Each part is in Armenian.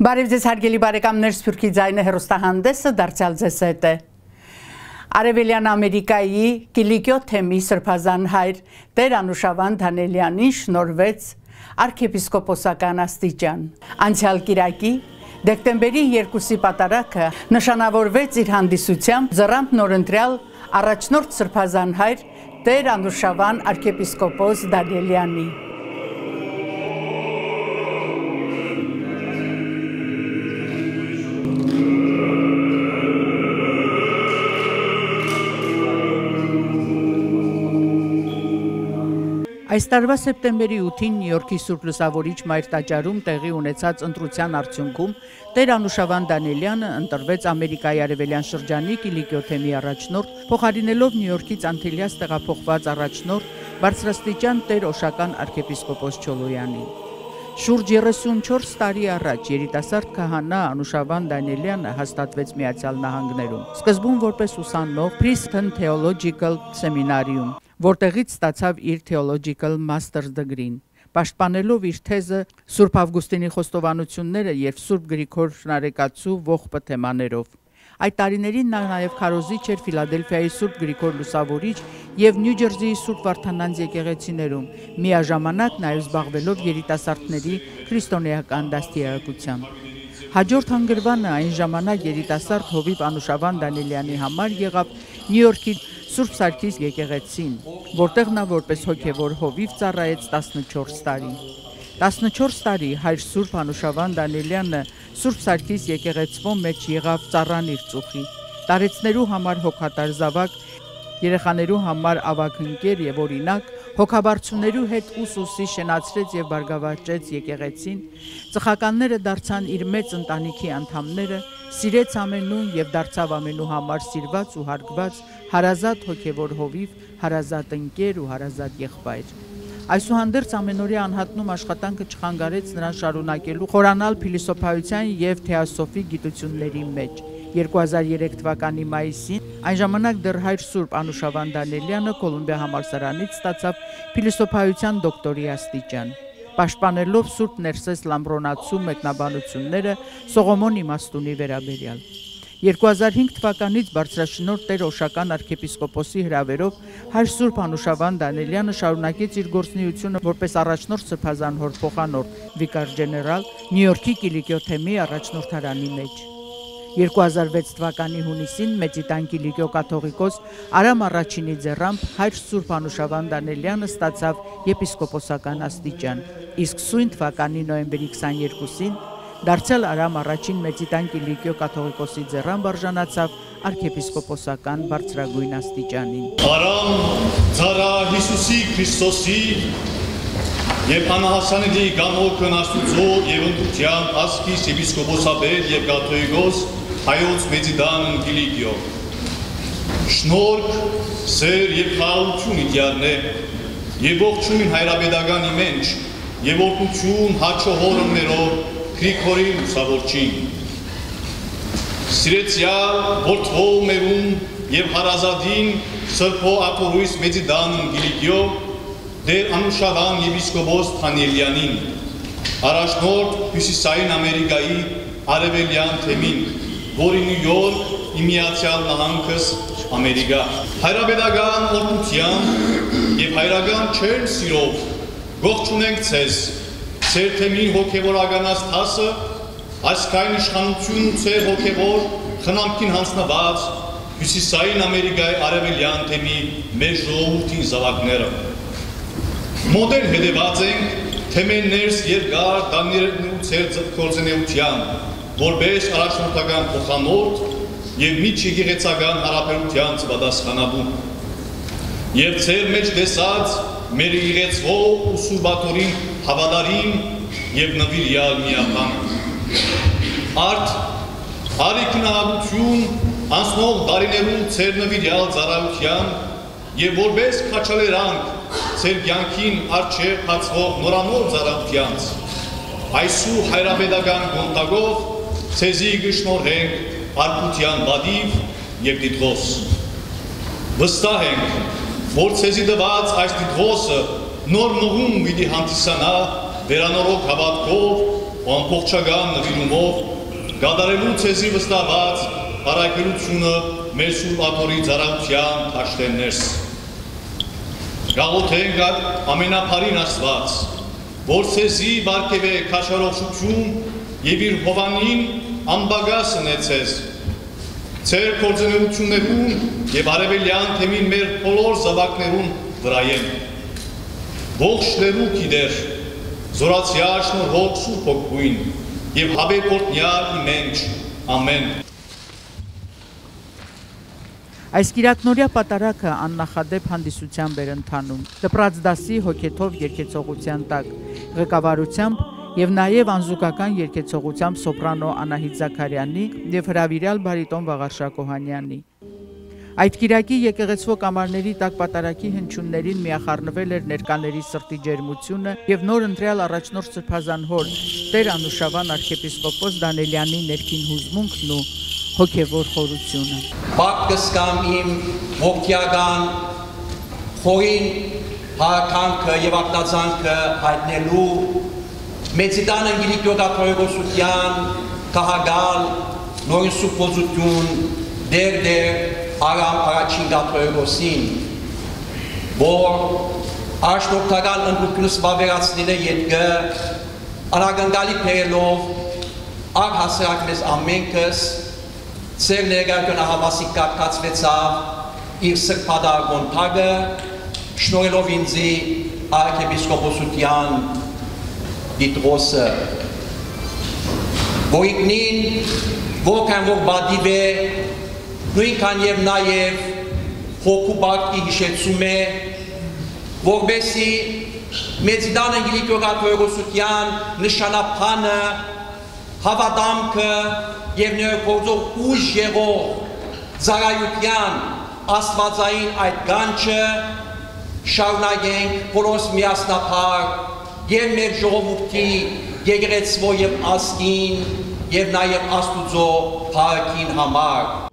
Բարև ձեզ հարգելի բարեկամներ, Սփյուռքի ձայնը հեռուստահանդեսը դարձյալ ձեզ հետ է։ Արևելյան Ամերիկայի Կիլիկիո թեմի Սրբազան հայր Տեր Անուշավան Թանիելյանին շնորհվեց arciepiskoposական աստիճան։ Անցյալ կիրակի դեկտեմբերի 2-ի պատարագը նշանավորվեց իր հանդիսությամբ ձեռամբ նորընտրյալ առաջնորդ Սրբազան հայր Տեր Անուշավան arciepiskopos Tanieliani։ Այս տարվա սեպտեմբերի 8-ին Նյու Յորքի Սուրբ Լուսավորիչ Մայր տաճարում տեղի ունեցած ընտրության արդյունքում Տեր Անուշավան Տանիելյանը ընտրվեց Ամերիկայի արևելյան շրջանի Կիլիկիո թեմի առաջնորդ, փոխարինելով Նյու Յորքից Անտիլիաս տեղափոխված առաջնորդ բարձրաստիճան Տեր Օշական arciepiskopos Չոլոյանին։ Շուրջ 34 տարի առաջ երիտասարդ քահանա Անուշավան Տանիելյանը հաստատվեց Միացյալ Նահանգներում, սկզբում որպես ուսանող Princeton Theological Seminarium, որտեղից ստացավ իր Theological Master's Degree-ն, պաշտպանելով իր թեզը Սուրբ Ավգուստինի խոստովանությունները եւ Սուրբ Գրիգոր Շնարհեկացու ողբը թեմաներով։ Այդ տարիներին նա նաև քարոզիչ էր Ֆիլադելֆիայի Սուրբ Գրիգոր Լուսավորիչ եւ Նյու Ջերսիի Սուրբ Վարդանանց եկեղեցիներում, միաժամանակ նաև զբաղվելով երիտասարդների քրիստոնեական դաստիարակությամբ։ Հաջորդ հանգրվանը այն ժամանակ երիտասարդ հովիվ Անուշավան Տանիելյանի համար եղավ Նյու Յորքի Սուրբ Սարգիս եկեղեցին, որտեղ նա որպես հոգևոր հովիվ ծառայեց 14 տարի։ 14 տարի հայր Սուրբ Անուշավան Տանիելյանը Սուրբ Սարգիս եկեղեցվո մեջ եղավ ծառան իր ծուխի, տարեցներու համար հոգատար զավակ, երեխաներու համար ավագ ընկեր եւ օրինակ, հոգաբարձուներու հետ ուսուսի շենացրեց եւ բարգավաճեց եկեղեցին, ծխականները դարձան իր մեծ ընտանիքի անդամները, սիրեց ամենուն եւ դարձավ ամենու համար սիրված ու հարգված, հարազատ հոգևոր հովիվ, հարազատ ընկեր ու հարազատ եղբայր։ Այսուհանդերձ ամենօրյա անհատնում աշխատանքը չխանգարեց նրան շարունակելու խորանալ փիլիսոփայության եւ թեոսոֆի գիտությունների մեջ։ 2003 թվականի մայիսին այն ժամանակ դեռ հայր Սուրբ Անուշավան Տանիելյանը Կոլումբիա համալսարանից ստացավ փիլիսոփայության դոկտորի աստիճան, պաշտպանելով Սուրբ Ներսես Լամբրոնացու մեկնաբանությունները Սողոմոն իմաստունի վերաբերյալ։ 2005 թվականից բարձրաշնորհ Տեր Օշական arciepiskoposi հրավերով հայր Սուրբ Անուշավան Տանիելյանը շարունակեց իր գործունեությունը որպես առաջնորդ Սրբազան հոր փոխանորդ վիկար ջեներալ Նյու Յորքի Կիլիկիո թեմի առաջնորդարանի մեջ։ 2006 թվականի հունիսին Մեծիտան Կիլիկիո Catholicos Aram I-ի ձեռամբ հայր Սուրբ Անուշավան Տանիելյանը ստացավ եպիսկոպոսական աստիճան, իսկ սույն թվականի նոյեմբերի 22-ին դարձյալ Aram I-ին Մեծիտան Կիլիկիո Catholicos-ի ձեռամբ արժանացավ arciepiskoposական բարձրագույն աստիճանին։ Aram ծառա Հիսուսի Քրիստոսի եւ անհասանելի գամոքն Աստուծո եւ ընդության ասկիս եպիսկոպոսաբեր եւ Կաթողիկոս հայոց Մեծիտան Կիլիկիո։ Շնորհք, սեր եւ խաղաղություն իդյարնե եւ ողջույն հայրապետականի մեջ եւ օրհնություն հաճողորներով Գրիգորի Լուսավորչին։ Սիրեցյալ որդվո մերուն եւ հարազատին Սրբո ապոհույս Մեծիտան Կիլիկիո Տեր Անուշավան եպիսկոպոս Թանիելյանին, առաջնորդ Հյուսիսային Ամերիկայի արևելյան թեմին, որի Նյու Յորք, Միացյալ Նահանգս, Ամերիկա, հայրապետական օրհնությամբ եւ հայրական չեր սիրով ողջունենք ցեզ, ծեր թեմին հոգեվորական աստասը, այսքան իշխանություն ու ծեր հոգեվոր խնամքին հանձնված Հյուսիսային Ամերիկայի արևելյան թեմի մեր ժողովրդին զավակները։ Մոդել հետևած ենք թեմաներս երկար տանիրու ծեր գործունեության, որպես առաջնորդական փոխանորդ եւ միջեկեղեցական հարաբերության պատասխանատուն։ Եվ ծեր մեջ տեսած մեր եկեղեցվող ու սուրբաթորին հավատարիմ եւ նվիրյալ միաբան։ Արիքնահատություն անցնող տարիներու ծեր նվիրյալ ծառայության եւ որպես քաչալերանք ծեր կյանքին արջեր բացվող նորանոր ծառայությանց, այսու հայրապետական գոնտագով ցեզի գշնորհենք արկության բադիվ եւ դիտվոս։ Վստահ ենք, որ ցեզի տված այս դիտվոսը նոր մղում պիտի հանդիսանա վերանորոգ հավատքով, ու ամբողջական նվիրումով կատարելու ցեզի վստահված հարայքրությունը մեր Սուրբ Աթոռի ծառայության թաշտեններս։ Գաղութենք ամենափարին Աստված, որ ցեզի բարգեւե քաշարողություն եւ իր հովանին անբագաս ունեցես, ցեր կորձունություններուն եւ արևելյան թեմին մեր բոլոր զավակներուն վրայեն։ Ողջ լերու գիտեր, զորացյա շնորհով Սուրբ Հոգին եւ հավերժորտնյալ իմենջ, ամեն։ Այս կիրակնորյա պատարակը աննախադեպ հանդիսությամբ էր ընթանում, դպրաց դասի հոգեթով երգեցողության տակ, ղեկավարությամբ եւ նաեւ անզուգական երգեցողությամբ սոպրանո Անահիտ Զաքարյանի եւ հրավիրյալ բարիտոն Վաղարշակ Օհանյանի։ Այդ կիրակի եկեղեցվո կամարների տակ պատարակի հնչյուններին միախառնվել էր ներկաների սրտի ջերմությունը եւ նոր ընտրյալ առաջնորդ Սրբազան հոր Տեր Անուշավան arczepiskopos Դանիելյանի ներքին հուզմունքն ու հոգևոր խորությունը։ Բակսկամ իմ ողջական խորին հարկանքը եւ ակտածանքը հայտնելու մեծիտան անգելիկյո կաթողիկոսության կահագալ նորին սուպոզություն դեր Aram I Կաթողիկոսին, որ արժանապատվական ընդգրկունս վավերացնել է ետքը անագնդալի փերելով առհասարակ մեզ ամենքս ծեր ներկայություն ահավասիկ կապկացվեցավ իր սրբադարգոն թագը շնորհելով ինձի arczepiskoposության դիտրոսը որ ինքնին որքան որ բադիվ է նույնքան եւ նաեւ հոգու բակի հիշեցում է որբեսի մեծիդան անգելիկյո կաթողիկոսության նշանափանը հավատամքը եւ ներկործող ուժ եղող ծառայության աստվածային այդ գանչը շարունակենք բոլորս միասնապար եւ մեր ժողովրդի եկեղեցվո եւ ազգին եւ նաեւ Աստուծո փառքին համար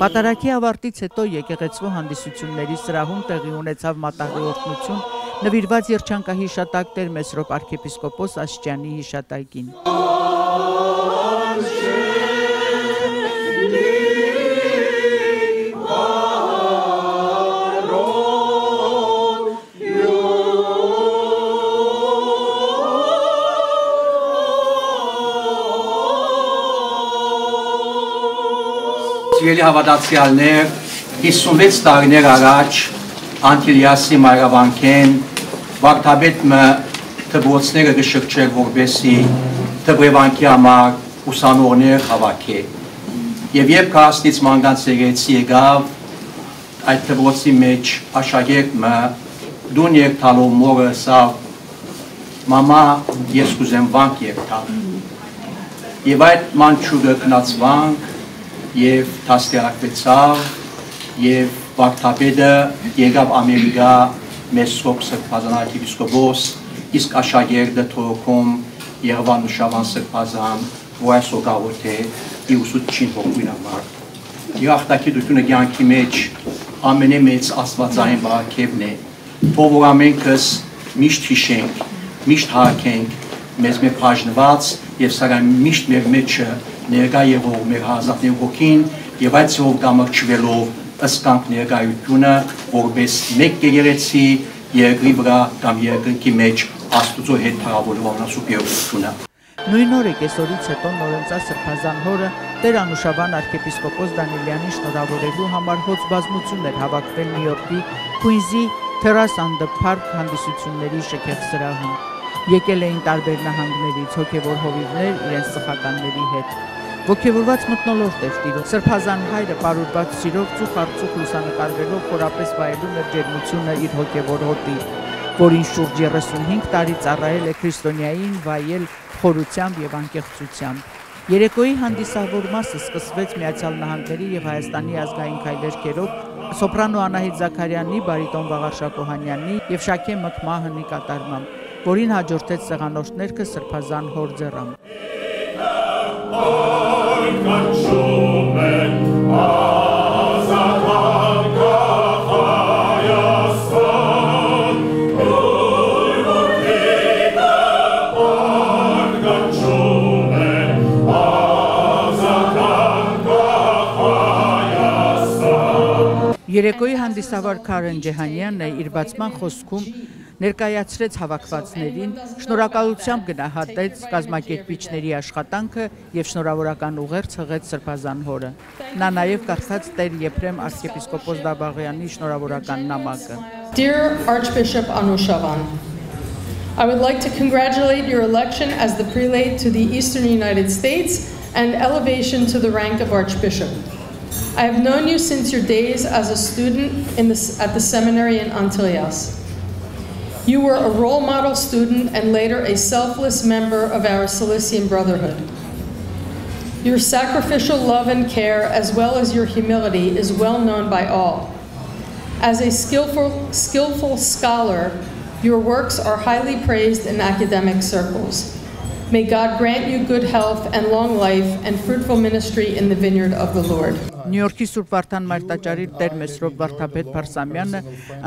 Պատարակի ավարտից հետո եկեղեցվո հանդիսությունների սրահում տեղի ունեցավ մատաղի օրհնություն նվիրված երջանկահի հիշատակ Տեր Մեսրոպ arczepiskopos Աշճյանի հիշատակին։ Սիրելի հավատացյալներ, 56 տարիներ առաջ Անտիլիասի մայրավանքեն վարդապետը դպրոցները գշրջել որբեսի դպրեվանքի համար ուսանողներ հավաքի։ Եվ երբ կհասնից մանգանց եկեղեցի եկավ, այդ դպրոցի մեջ աշակերտը դուն երթալով մորը ասավ, մամա, ես կուզեմ վանք երթալ։ Եվ այդ մանչուկը գնաց վանք եւ դաստիարակվեցավ եւ վարդապետը եկավ Ամերիկա Մեսրոպ Սրբազան arczepiskopos իսկ աշակերտը թողքում եղավ Անուշավան Սրբազան որ այսօր գաղութ է իր ուսուցչին հոգին համար իր աղտակիտությունը կյանքի մեջ ամենամեծ աստվածային բարգեւն է թող որ ամենքս միշտ հիշենք միշտ հարգենք մեզ մեր բաժնված եւ սակայն միշտ մեր մեջը ներկա եղող մեր հազարդներ հոգին եւ այդ ծով կամրջվելով ըսկանք ներկայությունը որպես մեկ եկեղեցի երկրի վրա կամ երկրի մեջ Աստուծո հետ հարաբերվող սուպերությունը Նույն օրը կեսօրից հետո նորընծա Սրբազան հորը Տեր Անուշավան arczepiskopos Դանիելյանին շնորհավորելու համար հոծ բազմություն էր հավաքվել Նյու Յորքի Queens-ի Terrace on the Park հանդիսությունների շքեղ սրահում։ Եկել էին տարբեր նահանգներից հոգևոր հովիվներ իրենց սխականների հետ։ Ոգևորված մթնոլորտ էր տիրում։ Սրբազան հայրը պարուրված սիրով ծուխ առ ծուխ լուսանկարվելով խորապես վայելում էր ջերմությունը իր հոգևոր հոտի, որին շուրջ 35 տարի ծառայել է քրիստոնյային վայել խորությամբ եւ անկեղծությամբ։ Երեկոյի հանդիսավոր մասը սկսվեց Միացյալ Նահանգների եւ Հայաստանի ազգային քայլերքերով սոպրանո Անահիտ Զաքարյանի, բարիտոն Վաղար Շակոհանյանի եւ Շաքե Մկմահնի կատարմամբ, որին հաջորդեց սեղանոթներքը Սրբազան հոր ձեռամբ։ Երեկոյի հանդիսավոր Քարեն Ջեհանյանն իր բացման խոսքում ներկայացրեց հավաքվածներին, շնորհակալությամբ գնահատեց կազմակերպիչների աշխատանքը եւ շնորհավորական ուղերձ հղեց Սրբազան հորը։ Նա նաեւ կարդաց Տեր Եփրեմ arczepiskopos Դաբաղյանի շնորհավորական նամակը։ Dear Archbishop Anoushavan, I would like to congratulate your election as the Prelate to the Eastern United States and elevation to the rank of Archbishop. I have known you since your days as a student at the seminary in Antilles. You were a role model student and later a selfless member of our Cilician Brotherhood. Your sacrificial love and care, as well as your humility, is well known by all. As a skillful scholar, your works are highly praised in academic circles. May God grant you good health and long life and fruitful ministry in the vineyard of the Lord. Նյու Յորքի Սուրբ Վարդան Մարտաճարի Տեր Մեսրոպ Վարդապետ Փարսամյանը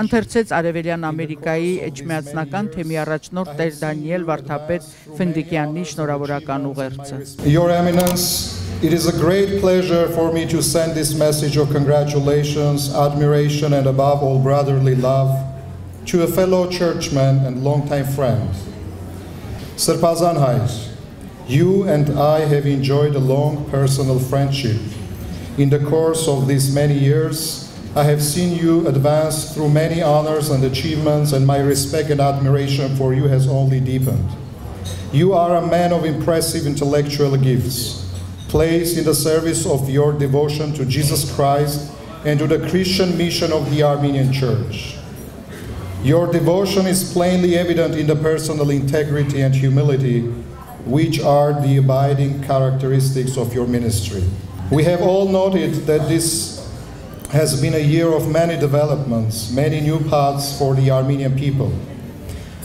ընթերցեց Արևելյան Ամերիկայի էջմիածնական թեմի առաջնորդ Տեր Դանիել Վարդապետ Ֆնդիկյանի շնորհավորական ուղերձը։ Your Eminence, it is a great pleasure for me to send this message of congratulations, admiration, and above all brotherly love to a fellow churchman and longtime friend. Srpazan Hayr, you and I have enjoyed a long personal friendship. In the course of these many years, I have seen you advance through many honors and achievements, and my respect and admiration for you has only deepened. You are a man of impressive intellectual gifts, placed in the service of your devotion to Jesus Christ and to the Christian mission of the Armenian Church. Your devotion is plainly evident in the personal integrity and humility, which are the abiding characteristics of your ministry. We have all noted that this has been a year of many developments, many new paths for the Armenian people.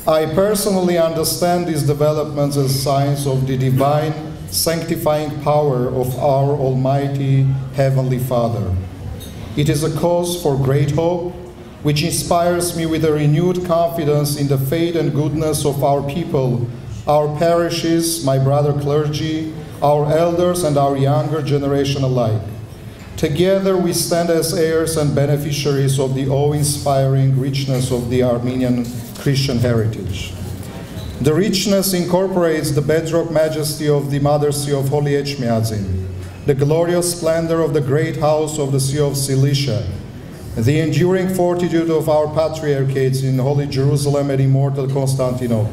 I personally understand these developments as signs of the divine sanctifying power of our Almighty Heavenly Father. It is a cause for great hope, which inspires me with a renewed confidence in the faith and goodness of our people, our parishes, my brother clergy, our elders and our younger generation alike. Together we stand as heirs and beneficiaries of the awe-inspiring richness of the Armenian Christian heritage. The richness incorporates the bedrock majesty of the Mother See of Holy Echmiadzin, the glorious splendor of the Great House of the See of Cilicia, the enduring fortitude of our patriarchates in Holy Jerusalem and immortal Constantinople.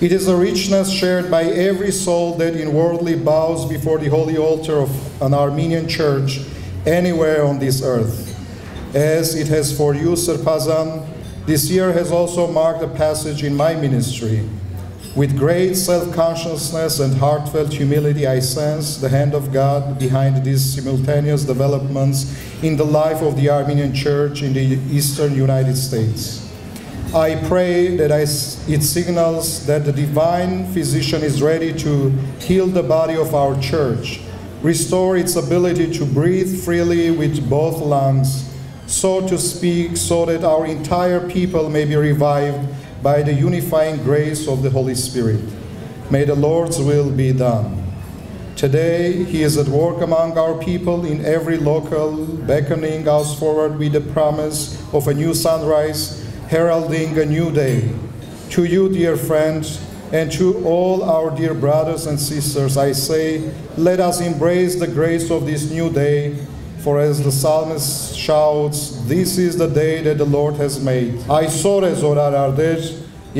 It is a richness shared by every soul that inwardly bows before the holy altar of an Armenian church anywhere on this earth. As it has for you, Srpazan, this year has also marked a passage in my ministry. With great self-consciousness and heartfelt humility, I sense the hand of God behind these simultaneous developments in the life of the Armenian Church in the Eastern United States. I pray that it signals that the divine physician is ready to heal the body of our church, restore its ability to breathe freely with both lungs, so to speak, so that our entire people may be revived by the unifying grace of the Holy Spirit. May the Lord's will be done. Today, He is at work among our people in every local, beckoning us forward with the promise of a new sunrise, heralding a new day. To you, dear friend, And to all our dear brothers and sisters, I say, let us embrace the grace of this new day, for as the psalmist shouts, this is the day that the Lord has made. Այսօր է զորարարդեր,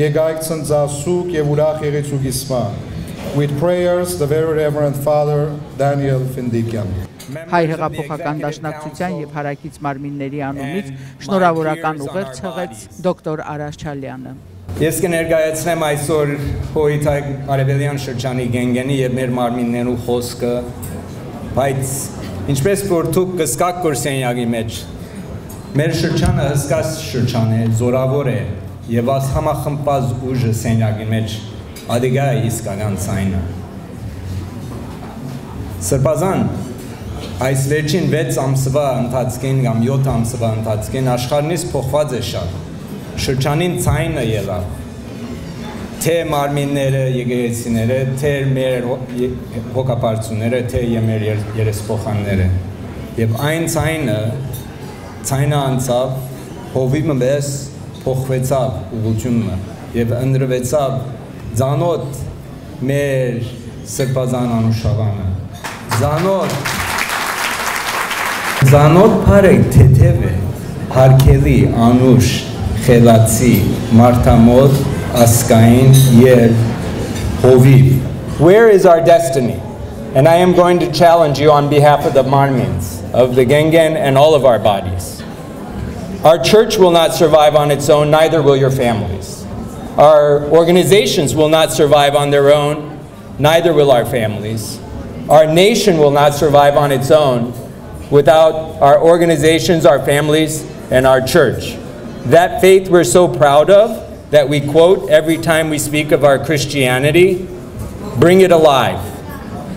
եկայք ցնծասուկ եւ ուրախ եղեցու գիսմա. With prayers, the very Reverend Father Daniel Findikyan. Հայ հեղափոխական դաշնակցության եւ հարակից մարմինների անունից շնորհավորական ուղերձ հղեց դոկտոր Արաշչալյանը։ Ես կներկայացնեմ այսօր Հոյիթայ արևելյան շրջանի գենգենի եւ մեր մարմիններու խոսքը, բայց ինչպես որ դուք կսկաք կուրսենյակի մեջ, մեր շրջանը հսկաց շրջան է, զորավոր է եւ աս համախմբած ուժը սենյակի մեջ ադիգա է իսկական ցայնը։ Սրբազան այս վերջին 6 ամսվա ընթացքին կամ 7 ամսվա ընթացքին աշխարհնից փոխված է շատ։ Շրջանին ցայնը ելավ։ Թե մարմինները, եկեղեցիները, թե մեր հոգապարծուները, թե մեր երեսփոխանները։ Եվ այն ցայնը անցավ, հովիվը մեզ փոխվեցավ ուղղությունը եւ ընդրվեցավ ձանոտ մեր Սրպազան Անուշավանը։ Ձանոտ բարեք թեթև է, հարկելի, անուշ, խելացի, մարդամոտ, ասկային եւ հովիվ. Where is our destiny? And I am going to challenge you on behalf of the Marmins, of the Gengen and all of our bodies. Our church will not survive on its own, neither will your families. Our organizations will not survive on their own, neither will our families. Our nation will not survive on its own without our organizations, our families, and our church. That faith we're so proud of, that we quote every time we speak of our Christianity, bring it alive.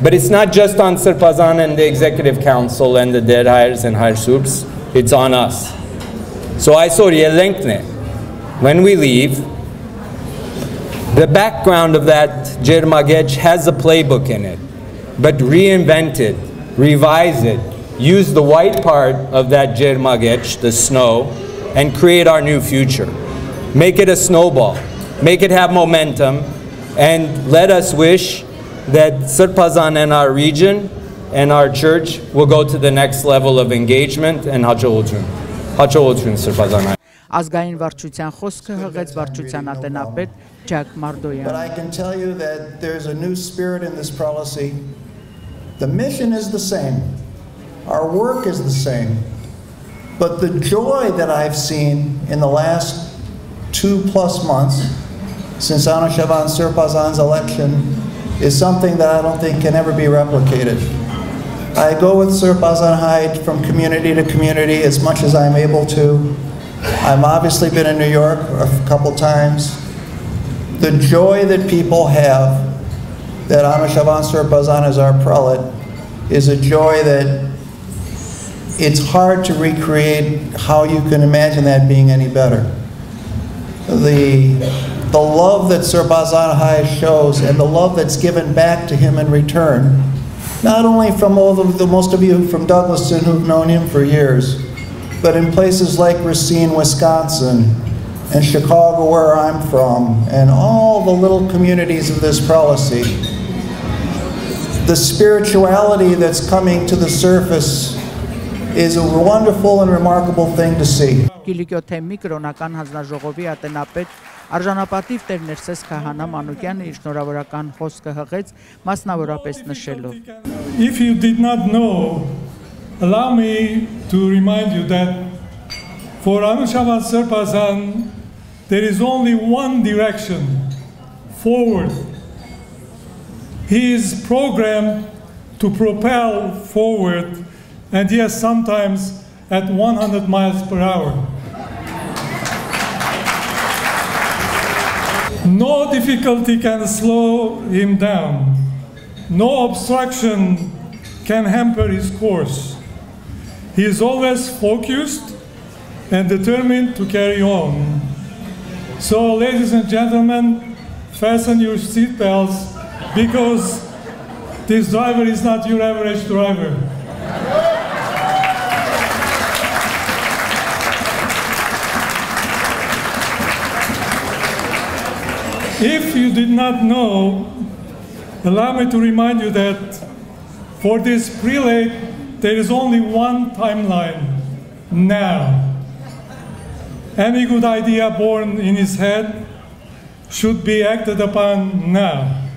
But it's not just on Srpazan and the Executive Council and the dead hires and higher soups, it's on us. So I saw when we leave, the background of that Jermagech has a playbook in it, but reinvent it, revise it, use the white part of that Jermagech, the snow, and create our new future. Make it a snowball, make it have momentum, and let us wish that Srpazan and our region and our church will go to the next level of engagement and Hachogutun. Hachogutun Srpazan. Ազգային վարչության խոսքը հղեց վարչության ատենապետ Ջակ Մարդոյան. But I can tell you that there's a new spirit in this prelacy. The mission is the same. Our work is the same. But the joy that I've seen in the last 2+ months since Anoushavan Srpazan's election is something that I don't think can ever be replicated. I go with Srpazan Hyde from community to community as much as I'm able to. I've obviously been in New York a couple times. The joy that people have that Anoushavan Srpazan is our prelate is a joy that it's hard to recreate how you can imagine that being any better. The love that Srpazan Hyde shows and the love that's given back to him in return, not only from most of you from Douglaston who've known him for years, but in places like Racine, Wisconsin, and Chicago, where I'm from, and all the little communities of this prelacy. The spirituality that's coming to the surface is a wonderful and remarkable thing to see. Կիլիկիոթեմի կրոնական հանձնաժողովի ատենապետ արժանապատիվ Տեր Ներսես Քահանա Մանուկյանը իր շնորհավորական խոսքը հղեց մասնավորապես նշելով. If you did not know, allow me to remind you that for Anoushavan Srpazan, there is only one direction, forward. He is programmed to propel forward, and yes, sometimes at 100 miles per hour. No difficulty can slow him down. No obstruction can hamper his course. He is always focused and determined to carry on. So, ladies and gentlemen, fasten your seatbelts because this driver is not your average driver. If you did not know, allow me to remind you that for this prelate, there is only one timeline, now. Any good idea born in his head should be acted upon now.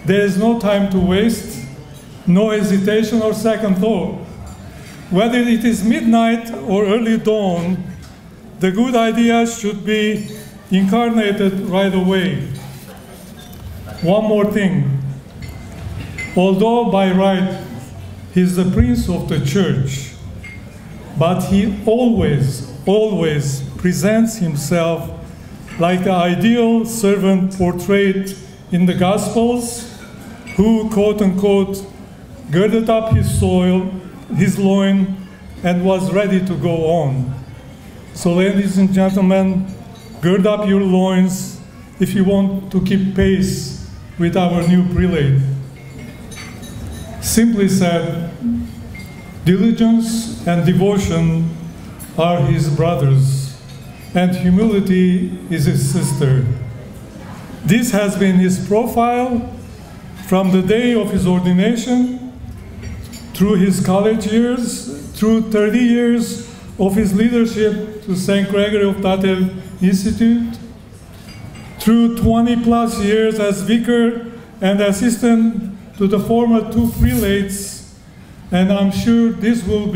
There is no time to waste, no hesitation or second thought. Whether it is midnight or early dawn, the good ideas should be incarnated right away. One more thing. Although by right he is the prince of the church, but he always presents himself like the ideal servant portrayed in the Gospels, who, quote unquote, girded up his loin, and was ready to go on. So ladies and gentlemen, gird up your loins if you want to keep pace with our new prelate. Simply said, diligence and devotion are his brothers, and humility is his sister. This has been his profile from the day of his ordination, through his college years, through 30 years of his leadership to St. Gregory of Tatev Institute, through 20+ years as vicar and assistant to the former two prelates, and I'm sure this will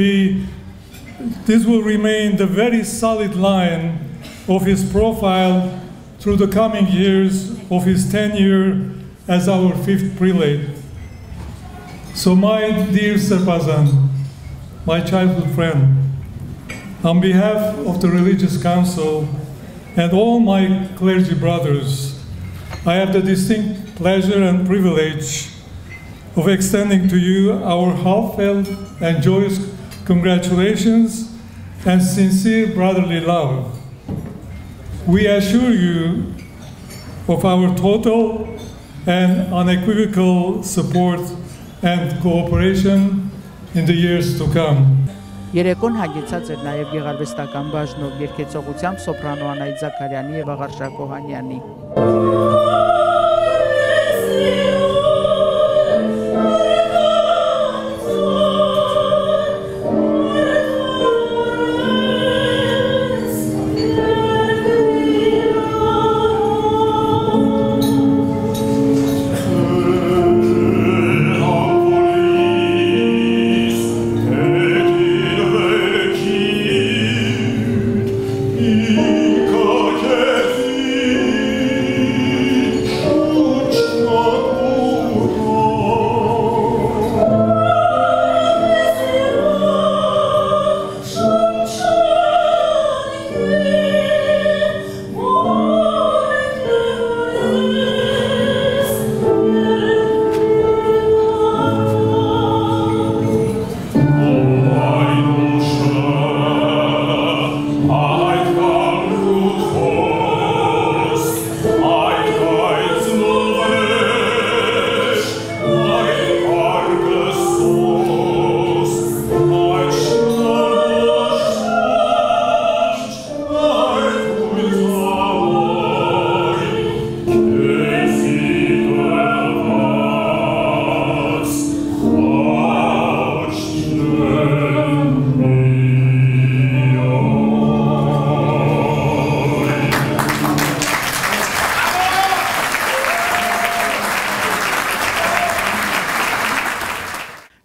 remain the very solid line of his profile through the coming years of his tenure as our 5th prelate. So my dear Srpazan, my childhood friend, on behalf of the Religious Council and all my clergy brothers, I have the distinct pleasure and privilege of extending to you our heartfelt and joyous congratulations and sincere brotherly love. We assure you of our total and unequivocal support and cooperation in the years to come. Երեկոն հագեցած էր նաև գեղարվեստական բաժնով երգեցողությամբ սոպրանո Անահիտ Զաքարյանի եւ Աղարշակ Օհանյանի։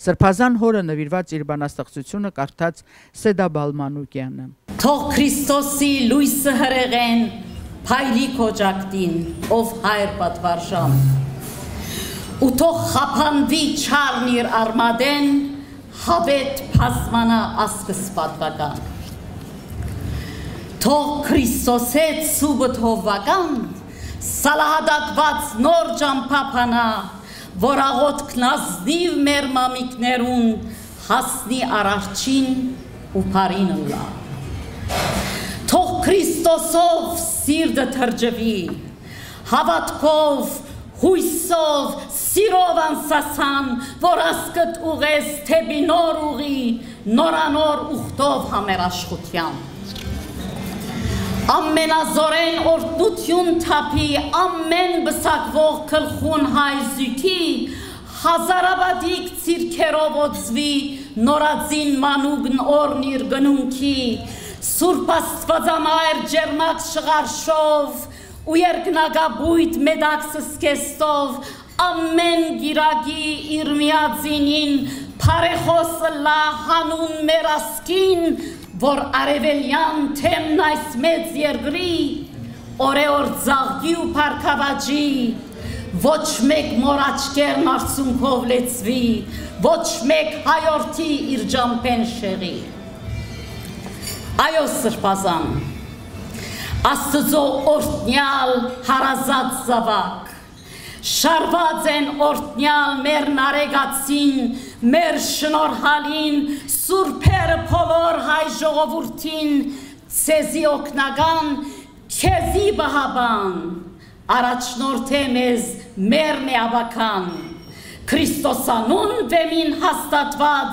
Սրբազան հորը նվիրված իր բանաստեղծությունը կարդաց Սեդա Բալմանուկյանը։ Թող Քրիստոսի լույսը հրեղեն փայլի քոջակտին, ով հայր պատվարժան, ու թող խափանվի չարն իր արմադեն, հավետ փասմանա ասկս պատվական։ Թող Քրիստոսետ սուբտ հովվական, սալահադատված նոր ճամփափանա, որ աղոտքն ազնիվ մեր մամիկներուն հասնի արարչին ու փարին լա։ Թող Քրիստոսով սիրտը թրջվի, հավատքով, հույսով, սիրով անսասան, որ ասկտ ուղես թեպի նոր ուղի, նորանոր ուխտով համերաշխության։ Ամենազորեն օրդություն թափի, ամեն բսակվող կլխուն հայզույքի, հազարաբադիկ ծիրքերով օծվի, նորածին մանուգն օրն իր գնունքի, Սուրբ Աստվածամայր ջերմակ շղարշով, ու երկնագաբույթ մեդաքսը սկեստով, ամեն գիրագի իր միածինին, պարեխոսը լա հանուն մեր ասկին, որ արևելյան թեմն այս մեծ երգրի, օրեոր ձաղգի ու պարկավաջի, ոչ մեկ մոր աչկերն արցունքով լեցվի, ոչ մեկ հայորդի իր ջամպեն շեղի։ Այո Սրպազան, Աստծո օրտնյալ հարազատ զավակ, շարված են օրտնյալ մեր նարեգացին, մեր շնորհալին, սուրբերը փոլոր հայ ժողովուրդին, ցեզի օգնական, քեզի բահաբան, առաջնորդ է մեզ մեր նեաբական, Քրիստոսանուն վեմին հաստատված,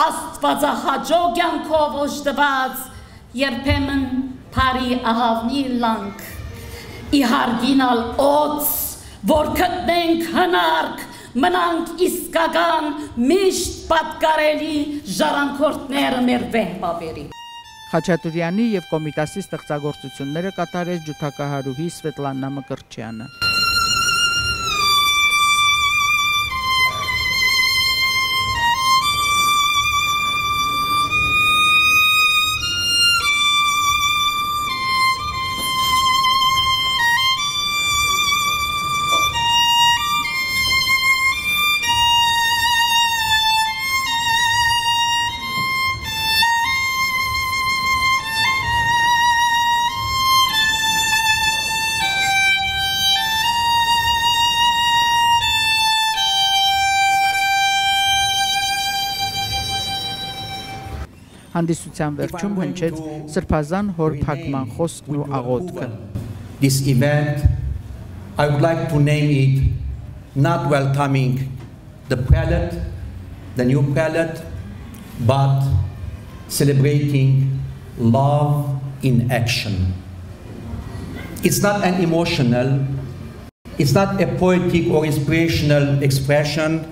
Աստվածահաճո կյանքով օժտված, երբեմն Փարի ահավնի լանք, իհարգինալ օծ, որ գտնենք հնարք, մնանք իսկական, միշտ պատկարելի ժառանգորդները մեր վեհբաբերի։ Խաչատուրյանի և Կոմիտասի ստեղծագործությունները կատարեց ջութակահարուհի Սվետլանա Մկրտչյանը։ Հանդիսության վերջում հնչեց Սրբազան հոր փակման խոսքն ու աղոթքը։ This event, I would like to name it not welcoming the prelate, the new prelate, but celebrating love in action. It's not an emotional, it's not a poetic or inspirational expression,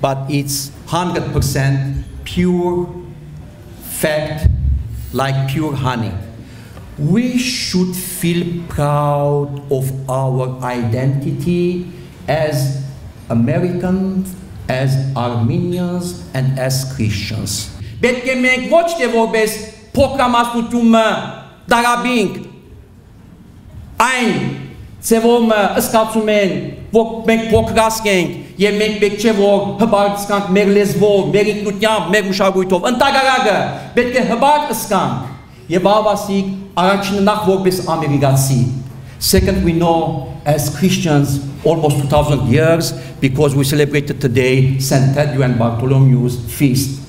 but it's 100% pure fact, like pure honey. We should feel proud of our identity as Americans, as Armenians, and as Christians. Պետք է մենք ոչ թե որպես փոքրամասնությունը դարաբինք այն ծևոմը ըսկացում են, որ մենք փոքրասկ ենք և մենք պետք չէ որ հբարդ ըսկանք մեր լեզվով, մեր ինքնությամբ, մեր մշակույթով, ընդհակառակը պետք է հբարդ ըսկանք և ավասիկ առաջինը նախ որպես ամերիկացի. Second, we know as Christians almost 2,000 years because we celebrated today St. Thaddeus and Bartholomew's feast.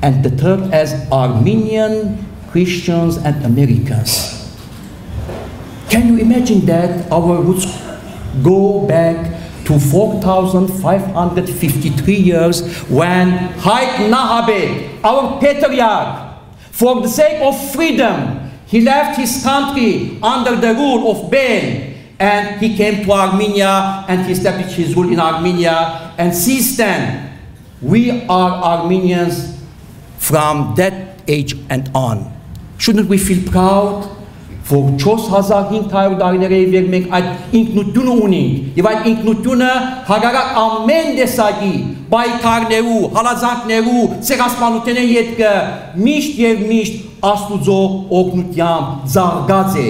And the third as Armenian Christians and Americans. Can you imagine that our roots go back to 4,553 years when Haile Nahabe, our patriarch, for the sake of freedom, he left his country under the rule of Baal and he came to Armenia and he established his rule in Armenia, and since then we are Armenians from that age and on. Shouldn't we feel proud? For 4,500 տարիների վեր մենք այդ ինքնությունը ունենք և այդ ինքնությունը հակառակ ամեն տեսակի պայքարներու, հալածանքներու, ցեղասպանությունների ետքը միշտ և միշտ Աստուծո օգնությամբ զարգաց է.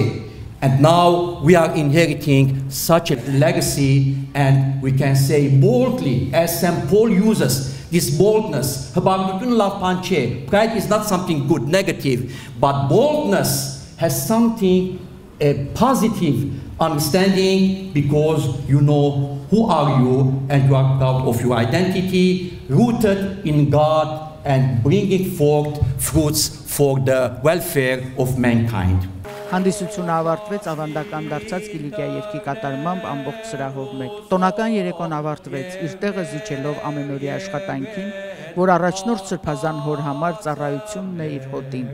And now we are inheriting such a legacy, and we can say boldly, as St. Paul uses, this boldness. Pride is not something good, negative, but boldness has something, a positive understanding, because you know who are you and you are proud of your identity, rooted in God and bringing forth fruits for the welfare of mankind. Հանդիսությունը ավարտվեց ավանդական դարձած Կիլիկիա երգի կատարմամբ ամբողջ սրահով մեկ։ Տոնական երեկոն ավարտվեց իր տեղը զիջելով ամենօրյա աշխատանքին, որ առաջնորդ Սրբազան հոր համար ծառայությունն է իր հոտին։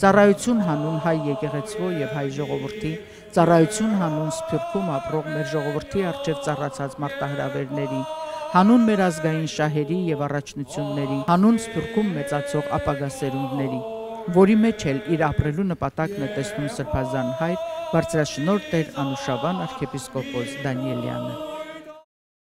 Ծառայություն հանուն հայ եկեղեցվո եւ հայ ժողովրդի, ծառայություն հանուն Սփյուռքում ապրող մեր ժողովրդի առջև ծառացած մարտահրավերների, հանուն մեր ազգային շահերի եւ առաջնությունների, հանուն Սփյուռքում մեծացող ապագա սերունդների, որի մեջ էլ իր ապրելու նպատակն է տեսնում Սրբազան հայր բարձրաշնորհ Տեր Անուշավան arczepiskopos Tanielian.